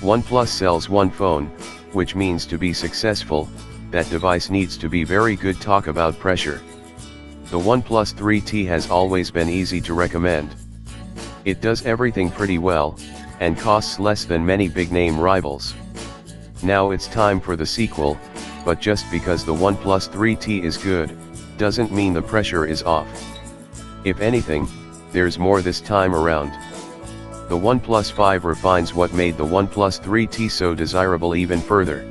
OnePlus sells one phone, which means to be successful, that device needs to be very good. Talk about pressure. The OnePlus 3T has always been easy to recommend. It does everything pretty well, and costs less than many big-name rivals. Now it's time for the sequel, but just because the OnePlus 3T is good, doesn't mean the pressure is off. If anything, there's more this time around. The OnePlus 5 refines what made the OnePlus 3T so desirable even further.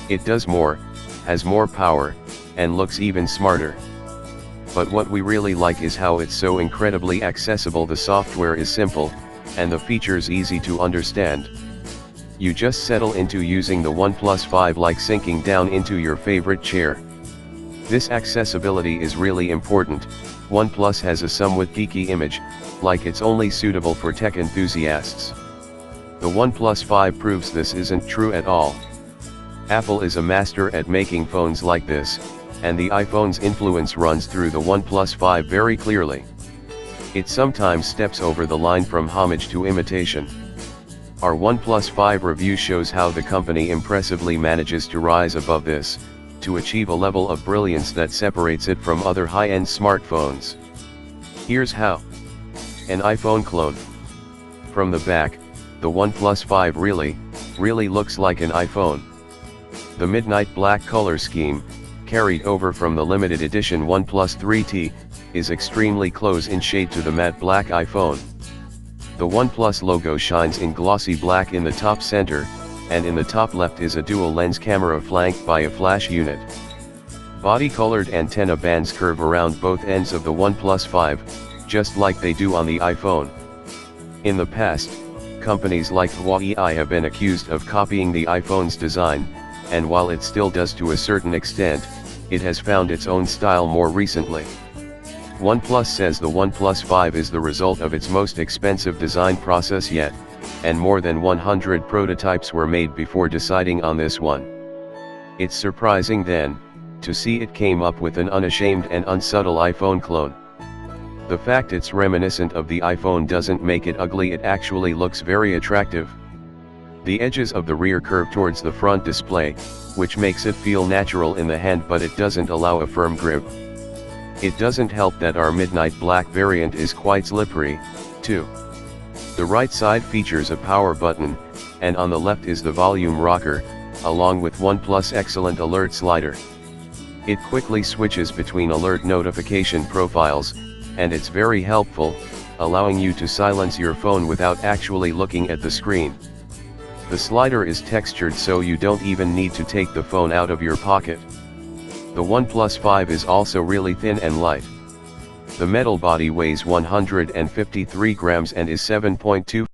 It does more, has more power, and looks even smarter. But what we really like is how it's so incredibly accessible. The software is simple, and the features easy to understand. You just settle into using the OnePlus 5 like sinking down into your favorite chair. This accessibility is really important. OnePlus has a somewhat geeky image, like it's only suitable for tech enthusiasts. The OnePlus 5 proves this isn't true at all. Apple is a master at making phones like this, and the iPhone's influence runs through the OnePlus 5 very clearly. It sometimes steps over the line from homage to imitation. Our OnePlus 5 review shows how the company impressively manages to rise above this, to achieve a level of brilliance that separates it from other high-end smartphones. Here's how. An iPhone clone. From the back, the OnePlus 5 really looks like an iPhone. The midnight black color scheme, carried over from the limited edition OnePlus 3T, is extremely close in shade to the matte black iPhone. The OnePlus logo shines in glossy black in the top center, and in the top left is a dual lens camera flanked by a flash unit. Body-colored antenna bands curve around both ends of the OnePlus 5, just like they do on the iPhone. In the past, companies like Huawei have been accused of copying the iPhone's design, and while it still does to a certain extent, it has found its own style more recently. OnePlus says the OnePlus 5 is the result of its most expensive design process yet, and more than 100 prototypes were made before deciding on this one. It's surprising then, to see it came up with an unashamed and unsubtle iPhone clone. The fact it's reminiscent of the iPhone doesn't make it ugly, it actually looks very attractive. The edges of the rear curve towards the front display, which makes it feel natural in the hand, but it doesn't allow a firm grip. It doesn't help that our midnight black variant is quite slippery, too. The right side features a power button, and on the left is the volume rocker, along with OnePlus' excellent alert slider. It quickly switches between alert notification profiles, and it's very helpful, allowing you to silence your phone without actually looking at the screen. The slider is textured so you don't even need to take the phone out of your pocket. The OnePlus 5 is also really thin and light. The metal body weighs 153 grams and is 7.2